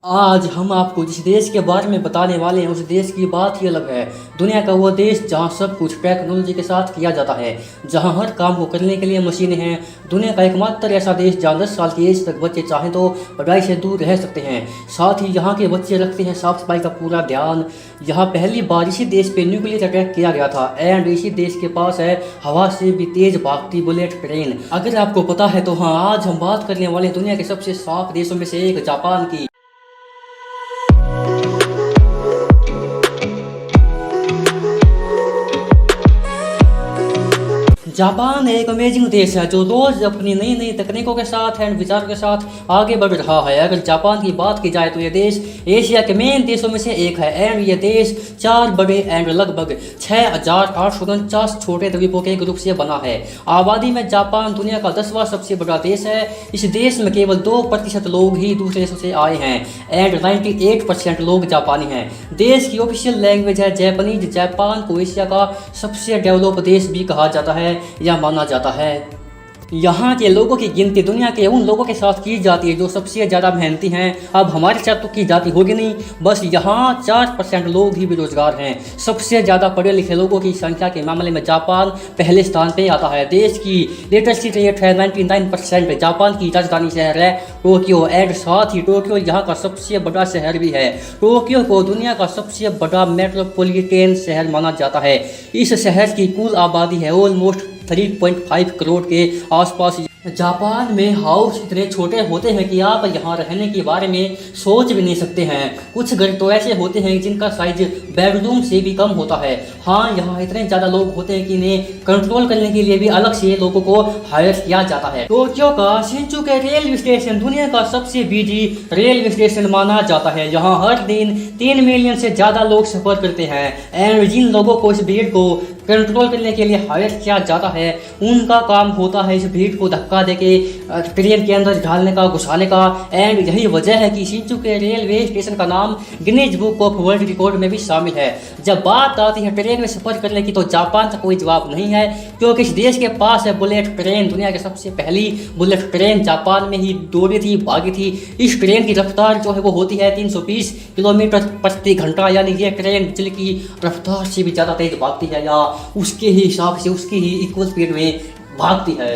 आज हम आपको जिस देश के बारे में बताने वाले हैं उस देश की बात ही अलग है। दुनिया का वो देश जहाँ सब कुछ टेक्नोलॉजी के साथ किया जाता है, जहाँ हर काम को करने के लिए मशीनें हैं। दुनिया का एकमात्र ऐसा देश जहाँ 10 साल की एज तक बच्चे चाहें तो पढ़ाई से दूर रह सकते हैं। साथ ही यहाँ के बच्चे रखते हैं साफ सफाई का पूरा ध्यान। यहाँ पहली बार इसी देश पे न्यूक्लियर अटैक किया गया था एंड इसी देश के पास है हवा से भी तेज भागती बुलेट ट्रेन। अगर आपको पता है तो हाँ, आज हम बात करने वाले हैं दुनिया के सबसे साफ देशों में से एक जापान की। जापान एक अमेजिंग देश है जो रोज अपनी नई नई तकनीकों के साथ एंड विचारों के साथ आगे बढ़ रहा है। अगर जापान की बात की जाए तो यह देश एशिया के मेन देशों में से एक है एंड यह देश 4 बड़े एंड लगभग 6,849 छोटे द्वीपों के ग्रुप से बना है। आबादी में जापान दुनिया का 10वां सबसे बड़ा देश है। इस देश में केवल 2% लोग ही दूसरे देशों से आए हैं एंड 98% लोग जापानी हैं। देश की ऑफिशियल लैंग्वेज है जापानीज। जापान को एशिया का सबसे डेवलप देश भी कहा जाता है या माना जाता है। यहाँ के लोगों की गिनती दुनिया के उन लोगों के साथ की जाती है जो सबसे ज़्यादा मेहनती हैं। अब हमारे साथ तो की जाती होगी नहीं, बस यहाँ 4% लोग ही बेरोजगार हैं। सबसे ज़्यादा पढ़े लिखे लोगों की संख्या के मामले में जापान पहले स्थान पे आता है। देश की लिटरेसी रेट है 99%। जापान की राजधानी शहर है टोक्यो एंड साथ ही टोक्यो यहाँ का सबसे बड़ा शहर भी है। टोक्यो को दुनिया का सबसे बड़ा मेट्रोपॉलिटन शहर माना जाता है। इस शहर की कुल आबादी है ऑलमोस्ट 3.5 करोड़ के आसपास। जापान में हाउस इतने छोटे होते हैं कि आप यहाँ रहने के बारे में सोच भी नहीं सकते हैं। कुछ घर तो ऐसे होते हैं जिनका साइज बेडरूम से भी कम होता है। हाँ, यहाँ इतने ज़्यादा लोग होते हैं कि इन्हें कंट्रोल करने के लिए भी अलग से लोगों को हायर किया जाता है। टोक्यो का शिंजुकु रेलवे स्टेशन दुनिया का सबसे बिजी रेलवे स्टेशन माना जाता है। यहाँ हर दिन 3 मिलियन से ज़्यादा लोग सफर करते हैं एंड जिन लोगों को इस भीड़ को कंट्रोल करने के लिए हायर किया जाता है उनका काम होता है इस भीड़ को धक्का देके ट्रेन के अंदर ढालने का, घुसाने का। एंड यही वजह है कि शिंजुकु रेलवे स्टेशन का नाम Guinness book of world record में भी शामिल है। जब बात आती है ट्रेन में सफर करने की तो जापान का कोई जवाब नहीं है, क्योंकि इस देश के पास है बुलेट ट्रेन। दुनिया की सबसे पहली बुलेट ट्रेन जापान में ही दौड़ी थी, भागी थी। इस ट्रेन की रफ्तार जो है वो होती है 320 किलोमीटर प्रति घंटा, यानी ये ट्रेन बिजली की रफ्तार से भी ज़्यादा तेज भागती है या उसके ही हिसाब से उसकी ही इक्वल स्पीड में भागती है।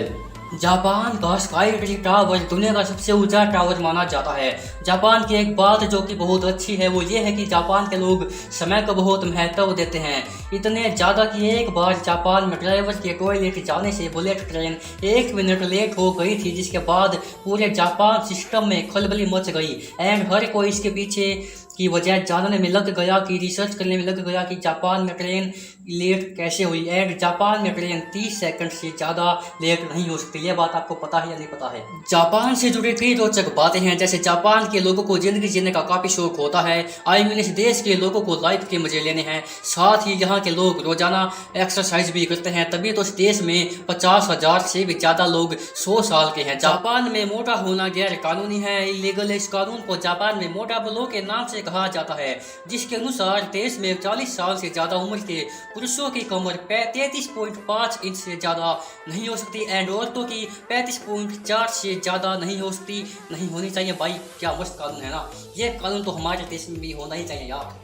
जापान का स्काई ट्री टावर दुनिया का सबसे ऊंचा टावर माना जाता है। जापान की एक बात जो कि बहुत अच्छी है वो ये है कि जापान के लोग समय को बहुत महत्व देते हैं। इतने ज़्यादा कि एक बार जापान में ड्राइवर के टॉयलेट जाने से बुलेट ट्रेन 1 मिनट लेट हो गई थी, जिसके बाद पूरे जापान सिस्टम में खलबली मच गई एंड हर कोई इसके पीछे की वजह जानने में लग गया, कि रिसर्च करने में लग गया कि जापान में ट्रेन लेट कैसे हुई। एंड जापान में ट्रेन 30 सेकंड से ज़्यादा लेट नहीं हो सकती। ये बात आपको पता है या नहीं पता है? जापान से जुड़ी कई रोचक बातें हैं, जैसे जापान के लोगों को जिंदगी जीने का काफ़ी शौक होता है। इस देश के लोगों को लाइफ के मजे लेने हैं। साथ ही यहाँ के लोग रोजाना एक्सरसाइज भी करते हैं, तभी तो इस देश में 50,000 से भी ज़्यादा लोग 100 साल के हैं। जापान में मोटा होना गैर कानूनी है, इलीगल। इस कानून को जापान में मोटा बलो के नाम से कहा जाता है, जिसके अनुसार देश में 40 साल से ज़्यादा उम्र के पुरुषों की कमर 33.5 इंच से ज़्यादा नहीं हो सकती एंड औरतों की 35.4 से ज़्यादा नहीं हो सकती, नहीं होनी चाहिए। भाई क्या मस्त कानून है ना, ये कानून तो हमारे देश में भी होना ही चाहिए यार।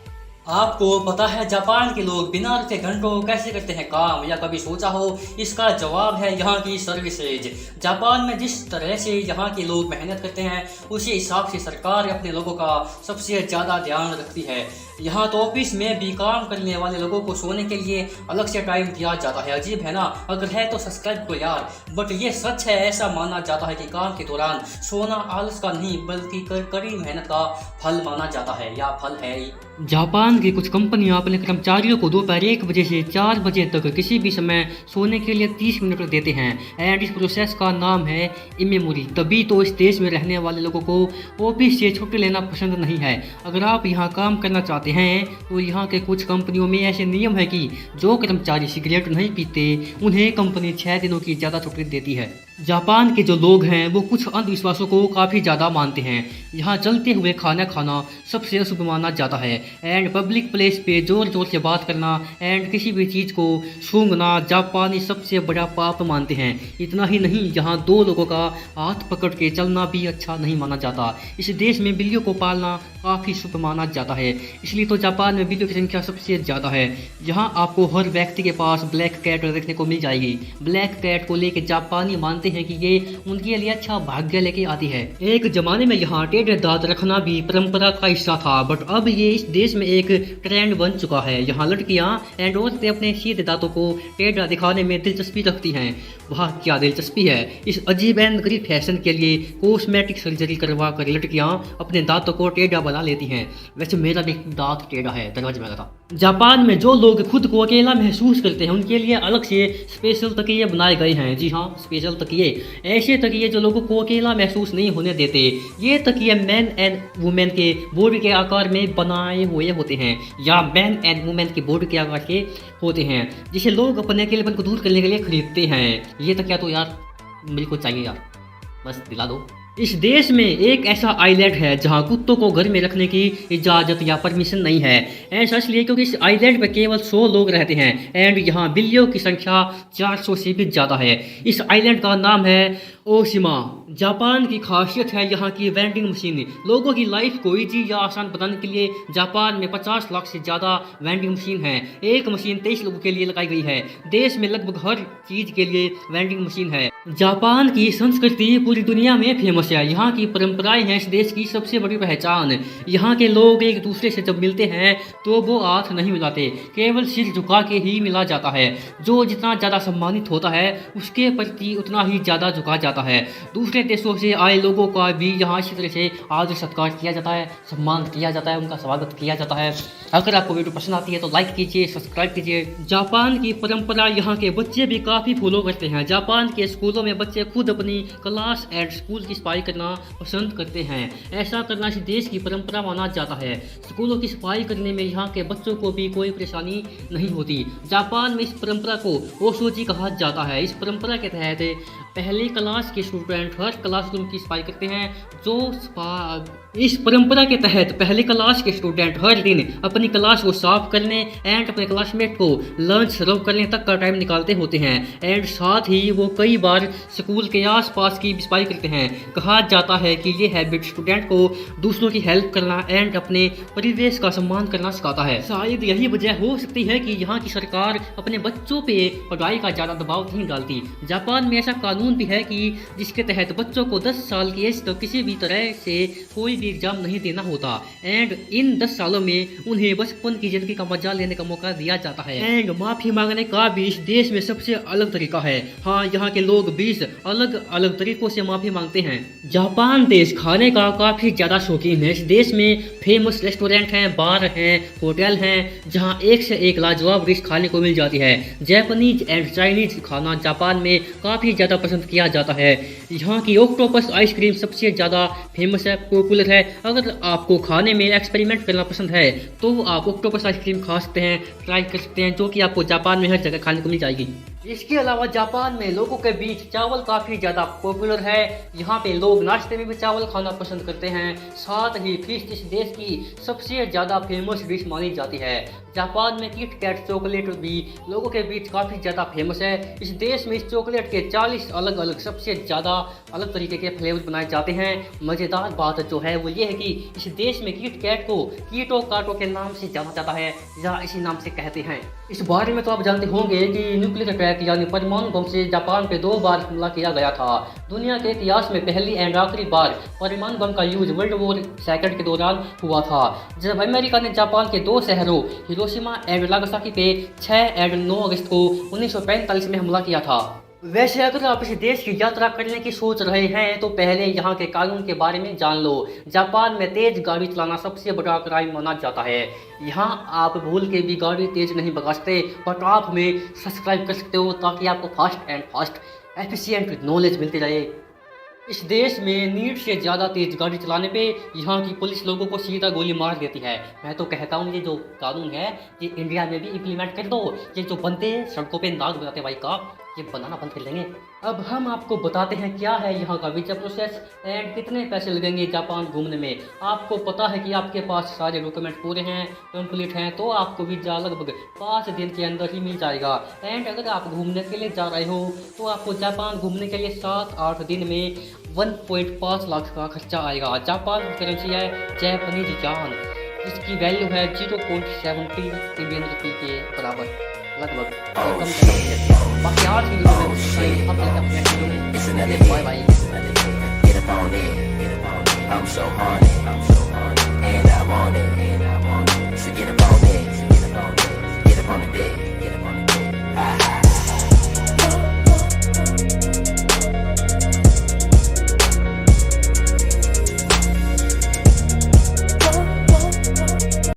आपको पता है जापान के लोग बिना रुके घंटों कैसे करते हैं काम, या कभी सोचा हो? इसका जवाब है यहाँ की सर्विसेज। जापान में जिस तरह से यहाँ के लोग मेहनत करते हैं उसी हिसाब से सरकार अपने लोगों का सबसे ज़्यादा ध्यान रखती है। यहाँ तो ऑफिस में भी काम करने वाले लोगों को सोने के लिए अलग से टाइम दिया जाता है। अजीब है ना? अगर है तो सब्सक्राइब करो यार। बट ये सच है, ऐसा माना जाता है कि काम के दौरान सोना आलस का नहीं बल्कि कड़ी मेहनत का फल माना जाता है, या फल है ही। जापान की कुछ कंपनियां अपने कर्मचारियों को दोपहर 1 बजे से 4 बजे तक किसी भी समय सोने के लिए 30 मिनट देते हैं एंड इस प्रोसेस का नाम है इमेमोरी। तभी तो इस देश में रहने वाले लोगों को ऑफिस से छुट्टी लेना पसंद नहीं है। अगर आप यहाँ काम करना चाहते हैं तो यहाँ के कुछ कंपनियों में ऐसे नियम है कि जो कर्मचारी सिगरेट नहीं पीते उन्हें कंपनी 6 दिनों की ज़्यादा छुट्टी देती है। जापान के जो लोग हैं वो कुछ अंधविश्वासों को काफ़ी ज़्यादा मानते हैं। यहाँ चलते हुए खाना खाना सबसे अशुभ माना जाता है एंड पब्लिक प्लेस पे जोर जोर से बात करना एंड किसी भी चीज़ को सूंघना जापानी सबसे बड़ा पाप मानते हैं। इतना ही नहीं, यहाँ 2 लोगों का हाथ पकड़ के चलना भी अच्छा नहीं माना जाता। इस देश में बिल्लियों को पालना काफ़ी शुभ माना जाता है। इसलिए तो जापान में बिल्लियों की संख्या सबसे ज़्यादा है। यहाँ आपको हर व्यक्ति के पास ब्लैक कैट देखने को मिल जाएगी। ब्लैक कैट को लेकर जापानी मानते हैं कि ये उनके लिए अच्छा भाग्य लेके आती है। एक जमाने में यहाँ टेढ़े दांत रखना भी परंपरा का हिस्सा था, बट अब ये इस देश में एक ट्रेंड बन चुका है। यहाँ लड़कियाँ एंड औरतें अपने सीधे दांतों को टेढ़ा दिखाने में दिलचस्पी रखती हैं। वह क्या दिलचस्पी है? इस अजीब एंड गरीब फैशन के लिए कॉस्मेटिक सर्जरी करवा कर लड़कियाँ अपने दांतों को टेढ़ा बना लेती हैं। वैसे मेरा भी दांत टेढ़ा है, दरवाजे में लगा। जापान में जो लोग खुद को अकेला महसूस करते हैं उनके लिए अलग से स्पेशल तकिए बनाए गए हैं। जी हाँ, स्पेशल तकिए, ऐसे तकिए जो लोगों को अकेला महसूस नहीं होने देते। ये तकिए मैन एंड वुमेन के बॉडी के आकार में बनाए हुए होते हैं, या मैन एंड वुमेन के बॉडी के आकार के होते हैं, जिसे लोग अपने अकेलेपन को दूर करने के लिए खरीदते हैं। ये तकिया तो यार मेरे को चाहिए यार, बस दिला दो। इस देश में एक ऐसा आइलैंड है जहां कुत्तों को घर में रखने की इजाज़त या परमिशन नहीं है। ऐसा इसलिए क्योंकि इस आइलैंड पर केवल 100 लोग रहते हैं एंड यहाँ बिल्लियों की संख्या 400 से भी ज़्यादा है। इस आइलैंड का नाम है ओशिमा। जापान की खासियत है यहाँ की वेंडिंग मशीन। लोगों की लाइफ को ईजी या आसान बनाने के लिए जापान में 50 लाख से ज़्यादा वेंडिंग मशीन है। एक मशीन 23 लोगों के लिए लगाई गई है। देश में लगभग हर चीज़ के लिए वेंडिंग मशीन है। जापान की संस्कृति पूरी दुनिया में फेमस है। यहाँ की परंपराएं हैं इस देश की सबसे बड़ी पहचान। यहाँ के लोग एक दूसरे से जब मिलते हैं तो वो हाथ नहीं मिलाते, केवल सिर झुका के ही मिला जाता है। जो जितना ज़्यादा सम्मानित होता है उसके प्रति उतना ही ज़्यादा झुका जाता है। दूसरे देशों से आए लोगों का भी यहाँ इसी तरह से आदर सत्कार किया जाता है, सम्मान किया जाता है, उनका स्वागत किया जाता है। अगर आपको वीडियो पसंद आती है तो लाइक कीजिए, सब्सक्राइब कीजिए। जापान की परंपरा यहाँ के बच्चे भी काफ़ी फॉलो करते हैं। जापान के स्कूलों में बच्चे खुद अपनी क्लास एंड स्कूल की सफाई करना पसंद करते हैं। ऐसा करना इस देश की परंपरा माना जाता है। स्कूलों की सफाई करने में यहाँ के बच्चों को भी कोई परेशानी नहीं होती। जापान में इस परंपरा को ओशोजी कहा जाता है। इस परंपरा के तहत पहली क्लास के स्टूडेंट हर क्लासरूम की सफाई करते हैं। इस परंपरा के तहत पहली क्लास के स्टूडेंट हर दिन अपनी क्लास को साफ करने एंड अपने क्लासमेट को लंच सर्व करने तक का टाइम निकालते होते हैं एंड साथ ही वो कई बार स्कूल के आसपास की सफाई करते हैं। कहा जाता है कि ये हैबिट स्टूडेंट को दूसरों की हेल्प करना एंड अपने परिवेश का सम्मान करना सिखाता है। शायद यही वजह हो सकती है कि यहाँ की सरकार अपने बच्चों पे पढ़ाई का ज़्यादा दबाव नहीं डालती। जापान में ऐसा कानून भी है कि जिसके तहत बच्चों को 10 साल की एज तक किसी भी तरह से कोई भी एग्जाम नहीं देना होता एंड इन 10 सालों में उन्हें बचपन की जिंदगी का मजा लेने का मौका दिया जाता है। एंड माफी मांगने का भी इस देश में सबसे अलग तरीका है। हाँ, यहाँ के लोग 20 अलग अलग तरीकों से माफी मांगते हैं। जापान देश खाने का काफी ज्यादा शौकीन है। इस देश में फेमस रेस्टोरेंट हैं, बार हैं, होटल हैं जहाँ एक से एक लाजवाब डिश खाने को मिल जाती है। जापानीज एंड चाइनीज खाना जापान में काफी ज्यादा पसंद किया जाता है। यहाँ की ऑक्टोपस आइसक्रीम सबसे ज़्यादा फेमस है, पॉपुलर है। अगर आपको खाने में एक्सपेरिमेंट करना पसंद है तो आप ऑक्टोपस आइसक्रीम खा सकते हैं, ट्राई कर सकते हैं, जो कि आपको जापान में हर जगह खाने को मिल जाएगी। इसके अलावा जापान में लोगों के बीच चावल काफ़ी ज़्यादा पॉपुलर है। यहाँ पे लोग नाश्ते में भी चावल खाना पसंद करते हैं। साथ ही फिश इस देश की सबसे ज़्यादा फेमस डिश मानी जाती है। जापान में किट कैट चॉकलेट भी लोगों के बीच काफ़ी ज़्यादा फेमस है। इस देश में इस चॉकलेट के 40 अलग अलग सबसे ज़्यादा अलग तरीके के फ्लेवर बनाए जाते हैं। मज़ेदार बात जो है वो ये है कि इस देश में किट कैट को कीटो काटो के नाम से जाना जाता है या इसी नाम से कहते हैं। इस बारे में तो आप जानते होंगे कि न्यूक्लियर अटैक यानी परमाणु बम से जापान पे 2 बार हमला किया गया था। दुनिया के इतिहास में पहली एंड आखिरी बार परमाणु बम का यूज वर्ल्ड वॉर सेकंड के दौरान हुआ था, जब अमेरिका ने जापान के 2 शहरों हिरोशिमा एंड नागासाकी पे 6 एंड 9 अगस्त को 1945 में हमला किया था। वैसे अगर आप इस देश की यात्रा करने की सोच रहे हैं तो पहले यहाँ के कानून के बारे में जान लो। जापान में तेज गाड़ी चलाना सबसे बड़ा क्राइम माना जाता है। यहाँ आप भूल के भी गाड़ी तेज नहीं भगा सकते, बट आप हमें सब्सक्राइब कर सकते हो ताकि आपको फास्ट एफिशिएंट नॉलेज मिलती रहे। इस देश में नीड से ज़्यादा तेज गाड़ी चलाने पे यहाँ की पुलिस लोगों को सीधा गोली मार देती है। मैं तो कहता हूँ ये जो कानून है ये इंडिया में भी इम्प्लीमेंट कर दो। ये जो बनते सड़कों पे नाग बनाते बाइक का, ये बनाना बंद कर देंगे। अब हम आपको बताते हैं क्या है यहाँ का वीज़ा प्रोसेस एंड कितने पैसे लगेंगे जापान घूमने में। आपको पता है कि आपके पास सारे डॉक्यूमेंट पूरे हैं, कंप्लीट हैं, तो आपको वीज़ा लगभग 5 दिन के अंदर ही मिल जाएगा। एंड अगर आप घूमने के लिए जा रहे हो तो आपको जापान घूमने के लिए 7-8 दिन में 1.5 लाख का खर्चा आएगा। जापान की करेंसी है जापानीज यान, जिसकी वैल्यू है 0.70 इंडियन रुपये के बराबर लगभग। कम बाकी आज की वीडियो में हम bye bye. I'm so horny, and